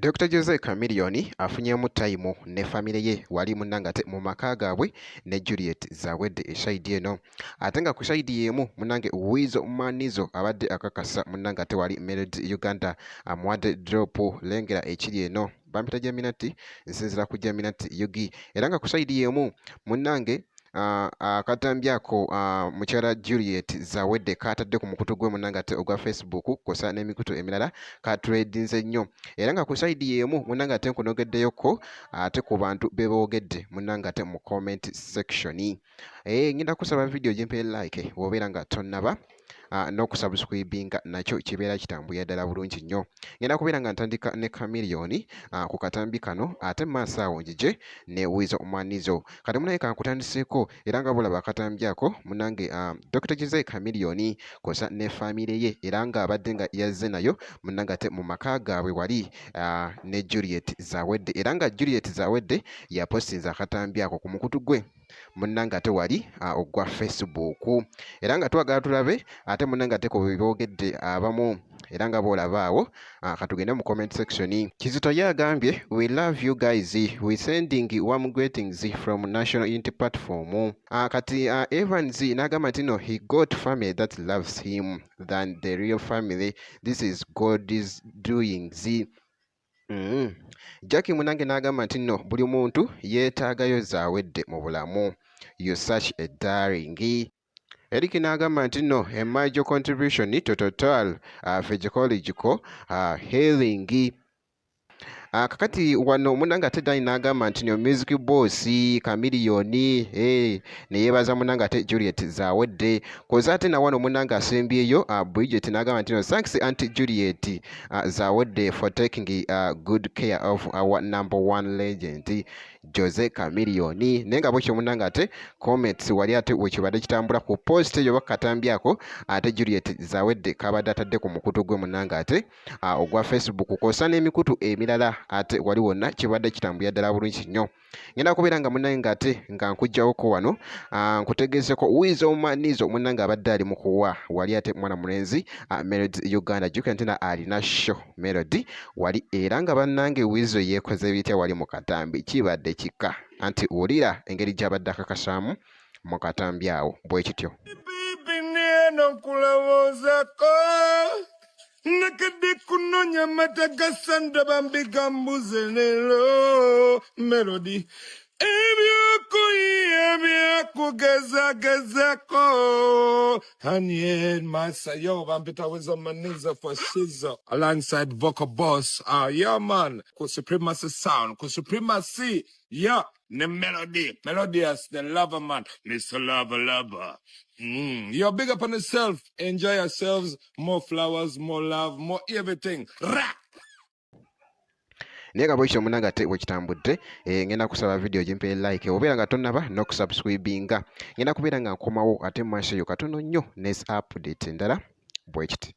Dr. Jose Chameleone afunyeemu tayimu ne famire ye wali munnangate mu maka gaabwe ne Juliet Zawedde esayidi eno. Ate nga ku sayidi y'emu munnange Wizo Manizo abadde akakasa munnangate wali Melody Uganda amuwadde drop lengera ekiri eno. Bampita Jaminati nsinzira ku Jaminati Yugi. Era nga ku sayidi y'emu munnange akatambi ako mukyala Juliet Zawedde katadde ku mukutu gwe munnangate ogwa Facebook kosa n'emikutu emirala katredinze nnyo. Era nga ku sayidi y'emu munnangate nkunogeddeyoko ate ku bantu beboogedde munnangate mu comment section. Ngenda kusaba video gimpe like wobeera nga tonnaba n'okusubscribinga nakyo kibeera kitambulira ddala bulungi nnyo. Ngenda kubeera nga ntandika ne Chameleone ku katambi kano ate mu maaso awo njije ne Wizo Manizo. Kati munaye kankutandiseeko era nga bulaba akatambi ako munnange Dr. Jose Chameleone kosa ne famire ye era nga abadde nga yazze nayo munnangate mu maka gaabwe wali ne Juliet Zawedde era nga Juliet Zawedde yapostinza akatambi ako ku mukutu gwe munnangate wali ogwa Facebook era nga twagala tulabe ate munnangate ku biboogedde abamu era nga boolaba awo katugende mu comment section. Kizito yagambye we love you guys, we sending warm greetings from National Unity Platform. Kati Evans n'agamba nti no, he got family that loves him than the real family, this is God's doings. Jackie Munange n'agamba nti no, buli muntu yeetaagayo Zawedde mu bulamu, you such a darling. Eric n'agamba nti no, a major contribution to total physiological healing. Kakati wano munnange ate Dani n'agamba nti no, music boss Chameleone ne yeebaza munnange ate Juliet Zawedde koza ate na wano munnange asembyeyo Bridget n'agamba nti no, thanks Auntie Juliet Zawedde for taking good care of our #1 legend Jose Chameleone. Naye nga bwekyo munnange ate comments wali ate wekibadde kitambula ku post eyo bakatambi ako ate Juliet Zawedde kabadde atadde ku mukutu gwe munnange ate ogwa Facebook kosa n'emikutu emirala ate wali wonna kibadde kitambulira ddala bulungi nnyo. Ngenda kubeera nga munnange ngate nga nkuggyawoko wano nkutegeezeko Wizo Manizo munnange abadde ali mu kuwa wali ate mwana mulenzi Melody Uganda jjukira nti na alina show Melody wali era nga bannange Wizo yeekoze bitya wali mu katambi kibadde kika anti wulira engeri gy'abadde akakasaamu mu katambi awo bwe kityo. Nakade kunonya matagasanda bambiga mbuzelelo Melody Ebyakugezagezako Haniel Masayo Bambita Wizo Manizo for Shizo alongside vocal boss yeah man Ku Supremacy Sound Ku Supremacy yeah the Melody Melodious the lover man Mr. Lover You're big up on yourself. Enjoy yourselves. More flowers, more love, more everything. Rap! Naye nga bwekityo munnange ate wekitambudde ngenda kusaba video gimpe like obeera nga tonnaba n'okusubscribinga. Ngenda kubeera nga nkomawo ate mu maaso eyo katono nnyo ne update endala bwekiti.